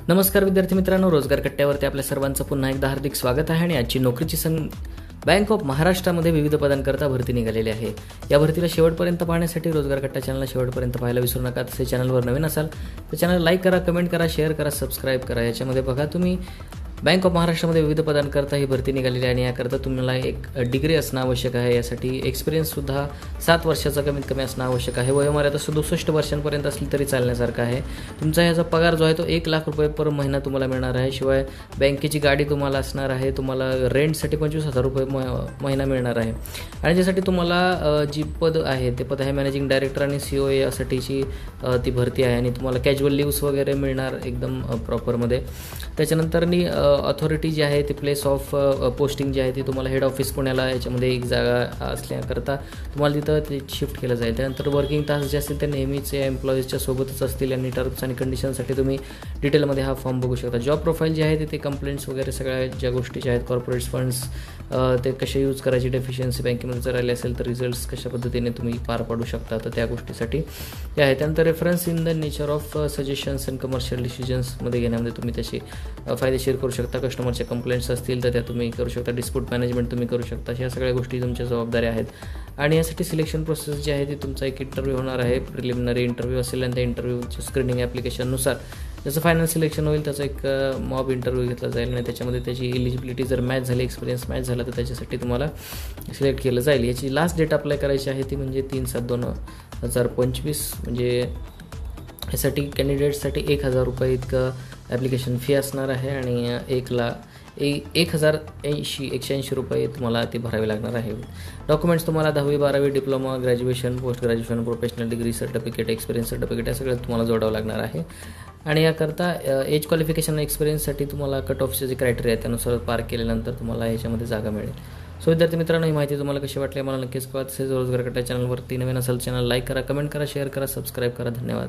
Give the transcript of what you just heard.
नमस्कार विद्यार्थी मित्रांनो, रोजगार कट्ट्यावरती आपल्या सर्वांचं पुन्हा एकदा हार्दिक स्वागत आहे. आणि आजची नोकरीची बँक ऑफ महाराष्ट्रामध्ये विविध पदांकरता भरती निघालेली आहे. या भरतीला शेवटपर्यंत पाहण्यासाठी रोजगार कट्टा चॅनलला शेवटपर्यंत पाहायला विसरू नका. तसे चॅनलवर नवीन असाल तर चॅनल लाईक करा, कमेंट करा, शेअर करा, सबस्क्राईब करा. याच्यामध्ये बघा तुम्ही बँक ऑफ महाराष्ट्रामध्ये विविध पदांकरता ही भरती निघालेली आहे आणि याकरता तुम्हाला एक डिग्री असणं आवश्यक आहे. यासाठी एक्सपिरियन्ससुद्धा 7 वर्षाचा कमीत कमी असणं आवश्यक आहे. वयोमर्यादा 67 वर्षांपर्यंत असली तरी चालण्यासारखं आहे. तुमचा ह्याचा पगार जो आहे तो 1 लाख रुपये पर महिना तुम्हाला मिळणार आहे. शिवाय बँकेची गाडी तुम्हाला असणार आहे. तुम्हाला रेंटसाठी 25,000 रुपये महिना मिळणार आहे. आणि ज्यासाठी तुम्हाला जी पद आहे ते पद आहे मॅनेजिंग डायरेक्टर आणि CEO यासाठीची ती भरती आहे. आणि तुम्हाला कॅज्युअल लिव्स वगैरे मिळणार एकदम प्रॉपरमध्ये. त्याच्यानंतरनी अथॉरिटी जी आहे ती प्लेस ऑफ पोस्टिंग जी आहे ती तुम्हाला हेड ऑफिस पुण्याला याच्यामध्ये एक जागा असल्याकरता तुम्हाला तिथं ते शिफ्ट केलं जाईल. त्यानंतर वर्किंग तास जे असतील ते नेहमीच या एम्प्लॉईजच्या सोबतच असतील. आणि टर्म्स आणि कंडिशनसाठी तुम्ही डिटेलमध्ये हा फॉर्म बघू शकता. जॉब प्रोफाईल जी आहे ते कंप्लेंट्स वगैरे सगळ्या ज्या गोष्टी ज्या आहेत, कॉर्पोरेट फंड्स ते कसे यूज करायची, डेफिशियन्सी बँकेमध्ये जर आले असेल तर रिझल्ट्स कशा पद्धतीने तुम्ही पार पाडू शकता, तर त्या गोष्टीसाठी ते आहे. त्यानंतर reference in the nature of suggestions and commercial डिसिजन्समध्ये घेण्यामध्ये तुम्ही त्याची फायदेशीर करू शकता. कस्टमरच्या कंप्लेंट्स असतील तर त्या तुम्ही करू शकता. डिस्प्यूट मॅनेजमेंट तुम्ही करू शकता. ह्या सगळ्या गोष्टी तुमच्या जबाबदाऱ्या आहेत. आणि यासाठी सिलेक्शन प्रोसेस जी आहे ती तुमचा एक इंटरव्ह्यू होणार आहे. प्रिलिमिनरी इंटरव्ह्यू असेल आणि त्या इंटरव्ह्यूच्या स्क्रीनिंग ॲप्लिकेशननुसार जसं फायनल सिलेक्शन होईल त्याचा एक मॉब इंटरव्ह्यू घेतला जाईल. आणि त्याच्यामध्ये त्याची एलिजिबिलिटी जर मॅच झाली, एक्सपिरियन्स मॅच झाला तर त्याच्यासाठी तुम्हाला सिलेक्ट केलं जाईल. याची लास्ट डेट अप्लाय करायची आहे ती म्हणजे 3/7/2025. म्हणजे यासाठी कॅन्डिडेट्ससाठी 1,000 रुपये इतकं ॲप्लिकेशन फी असणार आहे. आणि 1,080 रुपये तुम्हाला ते भरावे लागणार आहे. डॉक्युमेंट्स तुम्हाला 10वी 12वी diploma, graduation, post graduation, professional degree certificate, experience certificate या सगळं तुम्हाला जोडावं लागणार आहे. आणि याकरता एज क्वालिफिकेशन एक्सपिरियन्ससाठी तुम्हाला कट ऑफचे जे क्रायटेरिया आहे त्यानुसार पार केल्यानंतर तुम्हाला याच्यामध्ये जागा मिळेल. सो विद्यार्थी मित्रांनो, ही माहिती तुम्हाला कशी वाटली मला नक्कीच कळवा. तसेच रोजगार कट्टा चॅनलवरती नवीन असेल चॅनल लाईक करा, कमेंट करा, शेअर करा, सबस्क्राईब करा. धन्यवाद.